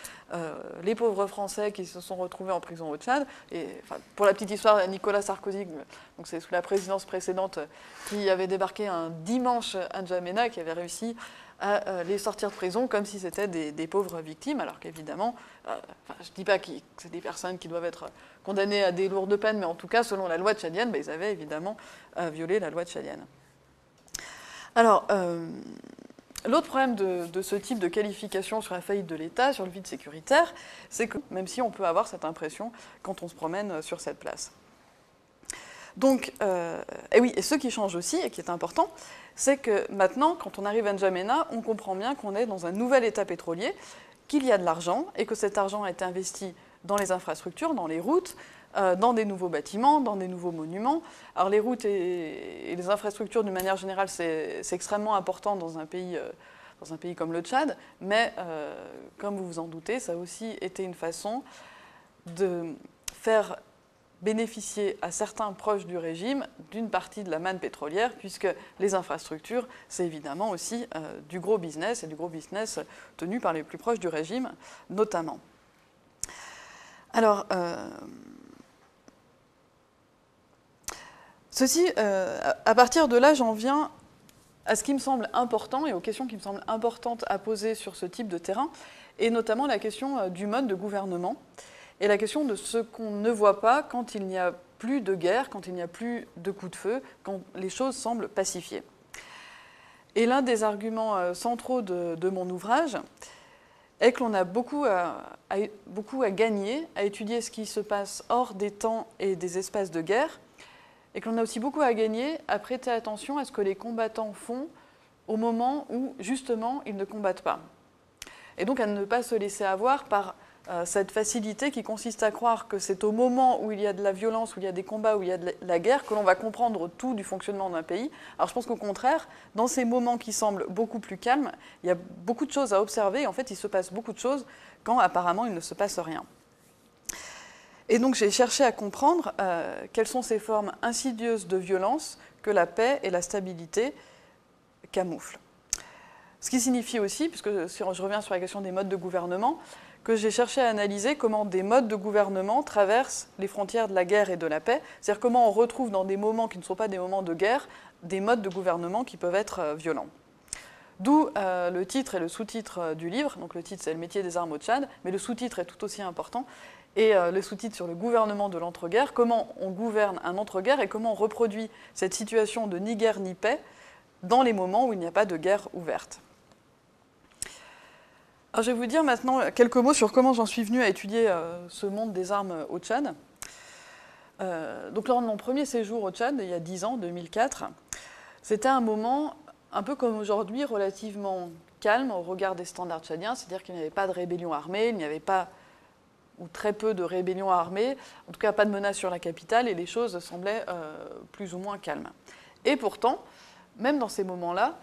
les pauvres Français qui se sont retrouvés en prison au Tchad. Et pour la petite histoire, Nicolas Sarkozy, donc c'est sous la présidence précédente, qui avait débarqué un dimanche à N'Djamena, qui avait réussi à les sortir de prison comme si c'était des pauvres victimes, alors qu'évidemment, je ne dis pas que c'est des personnes qui doivent être condamnées à des lourdes peines, mais en tout cas, selon la loi tchadienne, ils avaient évidemment violé la loi tchadienne. Alors, l'autre problème de ce type de qualification sur la faillite de l'État, sur le vide sécuritaire, c'est que même si on peut avoir cette impression quand on se promène sur cette place. Donc, et ce qui change aussi, et qui est important, c'est que maintenant, quand on arrive à N'Djamena, on comprend bien qu'on est dans un nouvel État pétrolier, qu'il y a de l'argent, et que cet argent a été investi dans les infrastructures, dans les routes, dans des nouveaux bâtiments, dans des nouveaux monuments. Alors les routes et les infrastructures, d'une manière générale, c'est extrêmement important dans un pays comme le Tchad, mais comme vous vous en doutez, ça a aussi été une façon de faire bénéficier à certains proches du régime d'une partie de la manne pétrolière, puisque les infrastructures, c'est évidemment aussi du gros business, et du gros business tenu par les plus proches du régime, notamment. Alors, à partir de là, j'en viens à ce qui me semble important et aux questions qui me semblent importantes à poser sur ce type de terrain, et notamment la question du mode de gouvernement et la question de ce qu'on ne voit pas quand il n'y a plus de guerre, quand il n'y a plus de coups de feu, quand les choses semblent pacifiées. Et l'un des arguments centraux de mon ouvrage est que l'on a beaucoup à gagner à étudier ce qui se passe hors des temps et des espaces de guerre, et que l'on a aussi beaucoup à gagner à prêter attention à ce que les combattants font au moment où, justement, ils ne combattent pas. Et donc à ne pas se laisser avoir par cette facilité qui consiste à croire que c'est au moment où il y a de la violence, où il y a des combats, où il y a de la guerre, que l'on va comprendre tout du fonctionnement d'un pays. Alors je pense qu'au contraire, dans ces moments qui semblent beaucoup plus calmes, il y a beaucoup de choses à observer, et en fait il se passe beaucoup de choses quand apparemment il ne se passe rien. Et donc j'ai cherché à comprendre quelles sont ces formes insidieuses de violence que la paix et la stabilité camouflent. Ce qui signifie aussi, puisque si je reviens sur la question des modes de gouvernement, que j'ai cherché à analyser comment des modes de gouvernement traversent les frontières de la guerre et de la paix, c'est-à-dire comment on retrouve dans des moments qui ne sont pas des moments de guerre, des modes de gouvernement qui peuvent être violents. D'où le titre et le sous-titre du livre. Donc le titre, c'est « Le métier des armes au Tchad », mais le sous-titre est tout aussi important. Et le sous-titre sur le gouvernement de l'entre-guerre, comment on gouverne un entre-guerre et comment on reproduit cette situation de ni guerre ni paix dans les moments où il n'y a pas de guerre ouverte. Alors, je vais vous dire maintenant quelques mots sur comment j'en suis venue à étudier ce monde des armes au Tchad. Donc lors de mon premier séjour au Tchad, il y a 10 ans, 2004, c'était un moment un peu comme aujourd'hui, relativement calme au regard des standards tchadiens, c'est-à-dire qu'il n'y avait pas de rébellion armée, il n'y avait pas ou très peu de rébellions armées, en tout cas pas de menace sur la capitale, et les choses semblaient plus ou moins calmes. Et pourtant, même dans ces moments-là,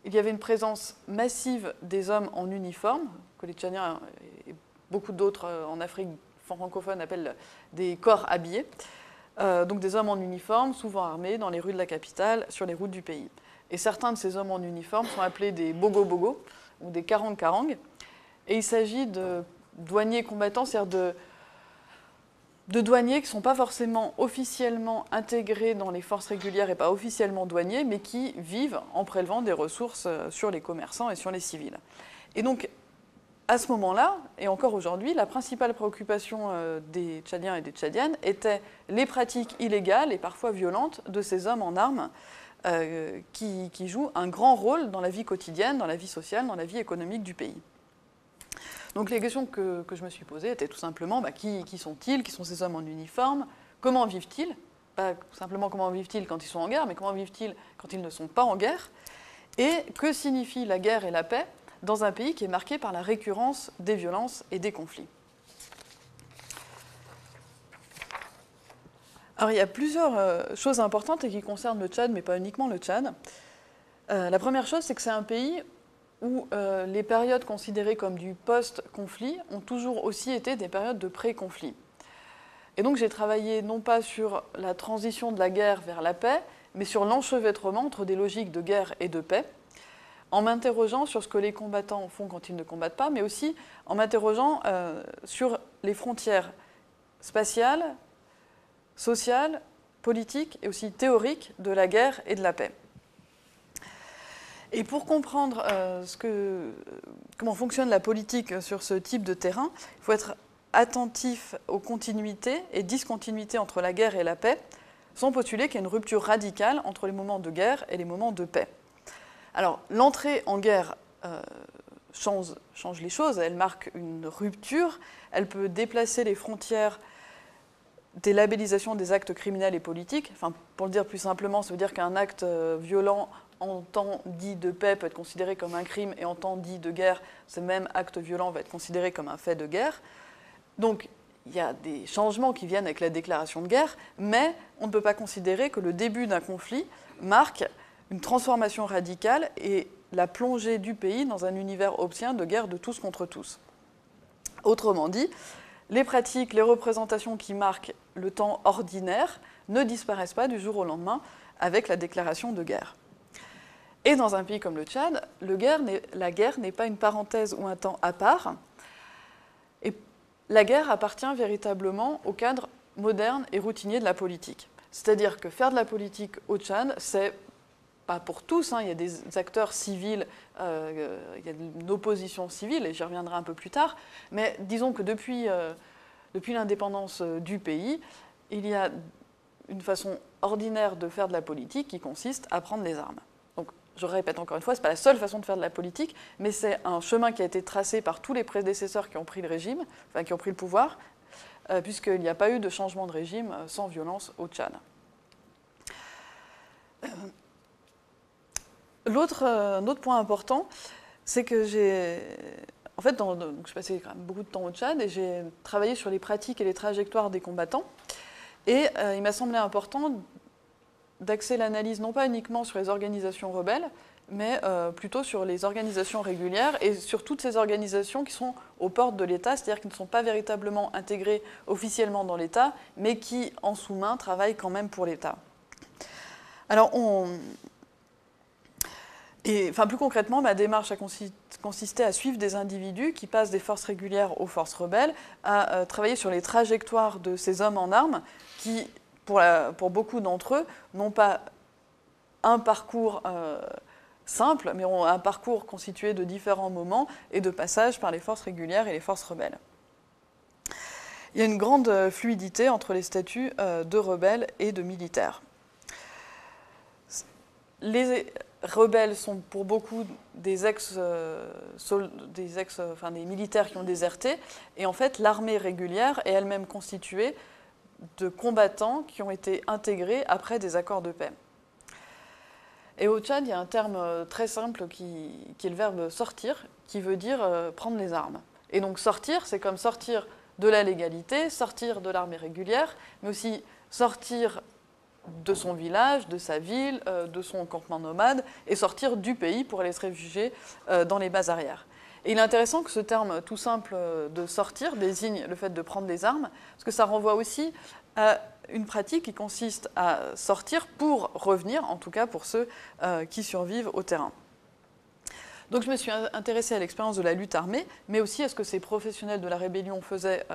il y avait une présence massive des hommes en uniforme, que les Tchadiens et beaucoup d'autres en Afrique francophone appellent des corps habillés, donc des hommes en uniforme, souvent armés, dans les rues de la capitale, sur les routes du pays. Et certains de ces hommes en uniforme sont appelés des bogo-bogo, ou des karang-karang, et il s'agit de douaniers combattants, c'est-à-dire de douaniers qui ne sont pas forcément officiellement intégrés dans les forces régulières et pas officiellement douaniers, mais qui vivent en prélevant des ressources sur les commerçants et sur les civils. Et donc, à ce moment-là, et encore aujourd'hui, la principale préoccupation des Tchadiens et des Tchadiennes était les pratiques illégales et parfois violentes de ces hommes en armes qui jouent un grand rôle dans la vie quotidienne, dans la vie sociale, dans la vie économique du pays. Donc les questions que je me suis posées étaient tout simplement qui sont-ils, qui sont ces hommes en uniforme, comment vivent-ils, pas simplement comment vivent-ils quand ils sont en guerre, mais comment vivent-ils quand ils ne sont pas en guerre, et que signifie la guerre et la paix dans un pays qui est marqué par la récurrence des violences et des conflits. Alors il y a plusieurs choses importantes et qui concernent le Tchad, mais pas uniquement le Tchad. La première chose, c'est que c'est un pays où les périodes considérées comme du post-conflit ont toujours aussi été des périodes de pré-conflit. Et donc j'ai travaillé non pas sur la transition de la guerre vers la paix, mais sur l'enchevêtrement entre des logiques de guerre et de paix, en m'interrogeant sur ce que les combattants font quand ils ne combattent pas, mais aussi en m'interrogeant sur les frontières spatiales, sociales, politiques et aussi théoriques de la guerre et de la paix. Et pour comprendre comment fonctionne la politique sur ce type de terrain, il faut être attentif aux continuités et discontinuités entre la guerre et la paix, sans postuler qu'il y a une rupture radicale entre les moments de guerre et les moments de paix. Alors, l'entrée en guerre change les choses, elle marque une rupture, elle peut déplacer les frontières des labellisations des actes criminels et politiques. Enfin, pour le dire plus simplement, ça veut dire qu'un acte violent en temps dit de paix peut être considéré comme un crime et en temps dit de guerre, ce même acte violent va être considéré comme un fait de guerre. Donc, il y a des changements qui viennent avec la déclaration de guerre, mais on ne peut pas considérer que le début d'un conflit marque une transformation radicale et la plongée du pays dans un univers hobbésien de guerre de tous contre tous. Autrement dit, les pratiques, les représentations qui marquent le temps ordinaire ne disparaissent pas du jour au lendemain avec la déclaration de guerre. Et dans un pays comme le Tchad, la guerre n'est pas une parenthèse ou un temps à part. Et la guerre appartient véritablement au cadre moderne et routinier de la politique. C'est-à-dire que faire de la politique au Tchad, c'est pas pour tous, hein, il y a des acteurs civils, il y a une opposition civile, et j'y reviendrai un peu plus tard, mais disons que depuis l'indépendance du pays, il y a une façon ordinaire de faire de la politique qui consiste à prendre les armes. Donc, je répète encore une fois, ce n'est pas la seule façon de faire de la politique, mais c'est un chemin qui a été tracé par tous les prédécesseurs qui ont pris le régime, enfin qui ont pris le pouvoir, puisqu'il n'y a pas eu de changement de régime sans violence au Tchad. Un autre point important, c'est que j'ai passé quand même beaucoup de temps au Tchad et j'ai travaillé sur les pratiques et les trajectoires des combattants. Et il m'a semblé important d'axer l'analyse non pas uniquement sur les organisations rebelles, mais plutôt sur les organisations régulières et sur toutes ces organisations qui sont aux portes de l'État, c'est-à-dire qui ne sont pas véritablement intégrées officiellement dans l'État, mais qui, en sous-main, travaillent quand même pour l'État. Alors, plus concrètement, ma démarche a consisté à suivre des individus qui passent des forces régulières aux forces rebelles, à travailler sur les trajectoires de ces hommes en armes qui, pour beaucoup d'entre eux, n'ont pas un parcours simple, mais ont un parcours constitué de différents moments et de passages par les forces régulières et les forces rebelles. Il y a une grande fluidité entre les statuts de rebelles et de militaires. Les rebelles sont pour beaucoup des militaires qui ont déserté, et en fait l'armée régulière est elle-même constituée de combattants qui ont été intégrés après des accords de paix. Et au Tchad, il y a un terme très simple qui est le verbe sortir, qui veut dire prendre les armes. Et donc sortir, c'est comme sortir de la légalité, sortir de l'armée régulière, mais aussi sortir de son village, de sa ville, de son campement nomade, et sortir du pays pour aller se réfugier dans les bases arrières. Et il est intéressant que ce terme tout simple de sortir désigne le fait de prendre des armes, parce que ça renvoie aussi à une pratique qui consiste à sortir pour revenir, en tout cas pour ceux qui survivent au terrain. Donc je me suis intéressée à l'expérience de la lutte armée, mais aussi à ce que ces professionnels de la rébellion faisaient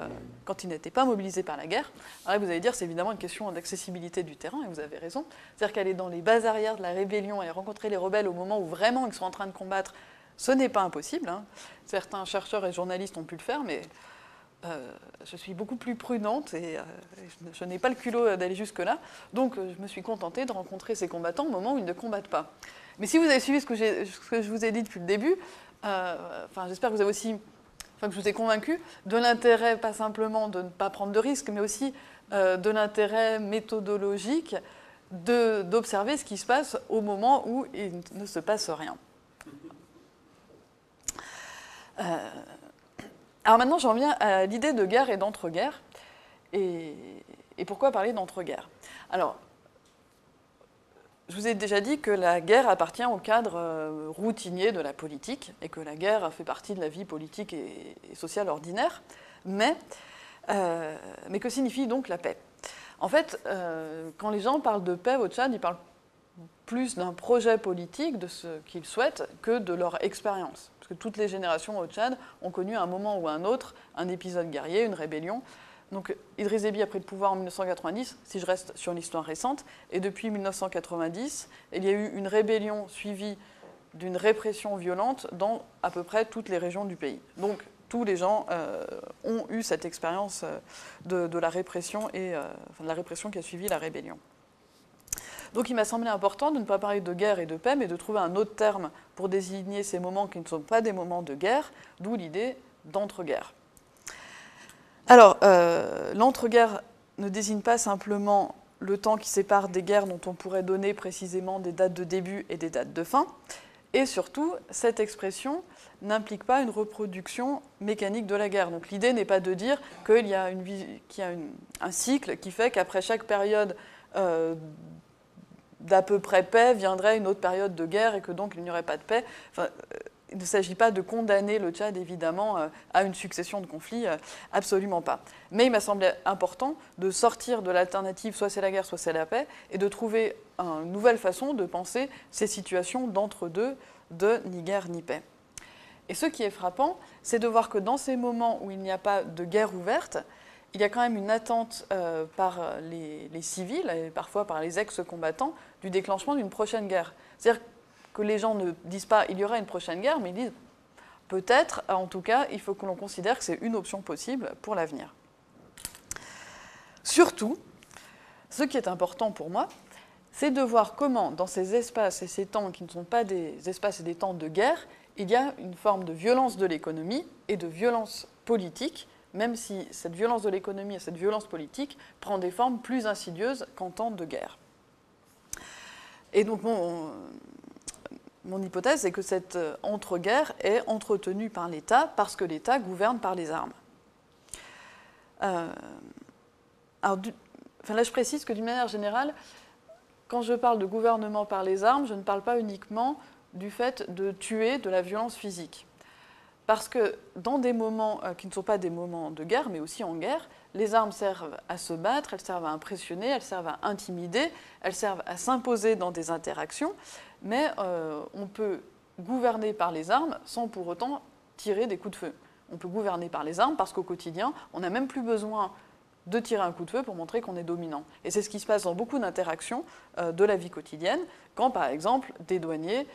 quand ils n'étaient pas mobilisés par la guerre. Alors là, vous allez dire, c'est évidemment une question d'accessibilité du terrain, et vous avez raison. C'est-à-dire qu'aller dans les bases arrières de la rébellion et rencontrer les rebelles au moment où vraiment ils sont en train de combattre, ce n'est pas impossible, hein. Certains chercheurs et journalistes ont pu le faire, mais je suis beaucoup plus prudente et je n'ai pas le culot d'aller jusque-là. Donc je me suis contentée de rencontrer ces combattants au moment où ils ne combattent pas. Mais si vous avez suivi ce que je vous ai dit depuis le début, j'espère que vous avez aussi, que je vous ai convaincu de l'intérêt, pas simplement de ne pas prendre de risques, mais aussi de l'intérêt méthodologique d'observer ce qui se passe au moment où il ne se passe rien. Alors maintenant, j'en viens à l'idée de guerre et d'entre-guerres. Et pourquoi parler d'entre-guerres ? Alors, je vous ai déjà dit que la guerre appartient au cadre routinier de la politique et que la guerre fait partie de la vie politique et sociale ordinaire. Mais que signifie donc la paix ? En fait, quand les gens parlent de paix au Tchad, ils parlent plus d'un projet politique, de ce qu'ils souhaitent, que de leur expérience. Parce que toutes les générations au Tchad ont connu à un moment ou à un autre un épisode guerrier, une rébellion. Donc Idriss Déby a pris le pouvoir en 1990, si je reste sur l'histoire récente, et depuis 1990, il y a eu une rébellion suivie d'une répression violente dans à peu près toutes les régions du pays. Donc tous les gens ont eu cette expérience de la répression et de la répression qui a suivi la rébellion. Donc il m'a semblé important de ne pas parler de guerre et de paix, mais de trouver un autre terme pour désigner ces moments qui ne sont pas des moments de guerre, d'où l'idée d'entre-guerres. Alors, l'entre-guerre ne désigne pas simplement le temps qui sépare des guerres dont on pourrait donner précisément des dates de début et des dates de fin, et surtout, cette expression n'implique pas une reproduction mécanique de la guerre. Donc l'idée n'est pas de dire qu'il y a, un cycle qui fait qu'après chaque période d'à peu près paix viendrait une autre période de guerre et que donc il n'y aurait pas de paix. Enfin, il ne s'agit pas de condamner le Tchad, évidemment, à une succession de conflits, absolument pas. Mais il m'a semblé important de sortir de l'alternative, soit c'est la guerre, soit c'est la paix, et de trouver une nouvelle façon de penser ces situations d'entre-deux, de ni guerre ni paix. Et ce qui est frappant, c'est de voir que dans ces moments où il n'y a pas de guerre ouverte, il y a quand même une attente par les civils, et parfois par les ex-combattants, du déclenchement d'une prochaine guerre. C'est-à-dire que les gens ne disent pas « il y aura une prochaine guerre », mais ils disent « peut-être, en tout cas, il faut que l'on considère que c'est une option possible pour l'avenir ». Surtout, ce qui est important pour moi, c'est de voir comment, dans ces espaces et ces temps qui ne sont pas des espaces et des temps de guerre, il y a une forme de violence de l'économie et de violence politique, même si cette violence de l'économie et cette violence politique prend des formes plus insidieuses qu'en temps de guerre. Et donc, mon hypothèse, c'est que cette entre-guerre est entretenue par l'État parce que l'État gouverne par les armes. Là, je précise que d'une manière générale, quand je parle de gouvernement par les armes, je ne parle pas uniquement du fait de tuer, de la violence physique. Parce que dans des moments qui ne sont pas des moments de guerre, mais aussi en guerre, les armes servent à se battre, elles servent à impressionner, elles servent à intimider, elles servent à s'imposer dans des interactions, mais on peut gouverner par les armes sans pour autant tirer des coups de feu. On peut gouverner par les armes parce qu'au quotidien, on n'a même plus besoin de tirer un coup de feu pour montrer qu'on est dominant. Et c'est ce qui se passe dans beaucoup d'interactions de la vie quotidienne, quand par exemple des douaniers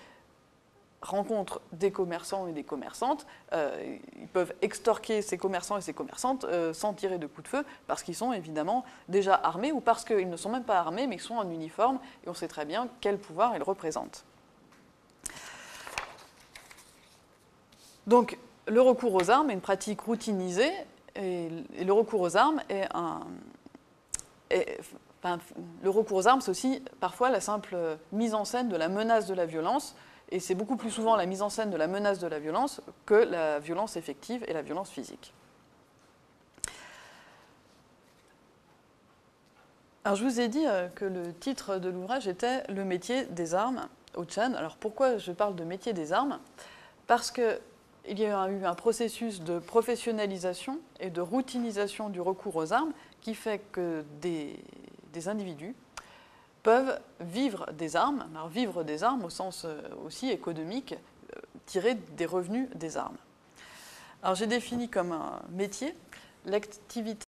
rencontrent des commerçants et des commerçantes, ils peuvent extorquer ces commerçants et ces commerçantes sans tirer de coups de feu, parce qu'ils sont évidemment déjà armés, ou parce qu'ils ne sont même pas armés, mais qu'ils sont en uniforme, et on sait très bien quel pouvoir ils représentent. Donc, le recours aux armes est une pratique routinisée, et le recours aux armes est le recours aux armes, c'est aussi parfois la simple mise en scène de la menace de la violence, et c'est beaucoup plus souvent la mise en scène de la menace de la violence que la violence effective et la violence physique. Alors, je vous ai dit que le titre de l'ouvrage était « Le métier des armes au Tchad ». Alors, pourquoi je parle de métier des armes? Parce qu'il y a eu un processus de professionnalisation et de routinisation du recours aux armes qui fait que des individus peuvent vivre des armes, alors vivre des armes au sens aussi économique, tirer des revenus des armes. Alors j'ai défini comme un métier l'activité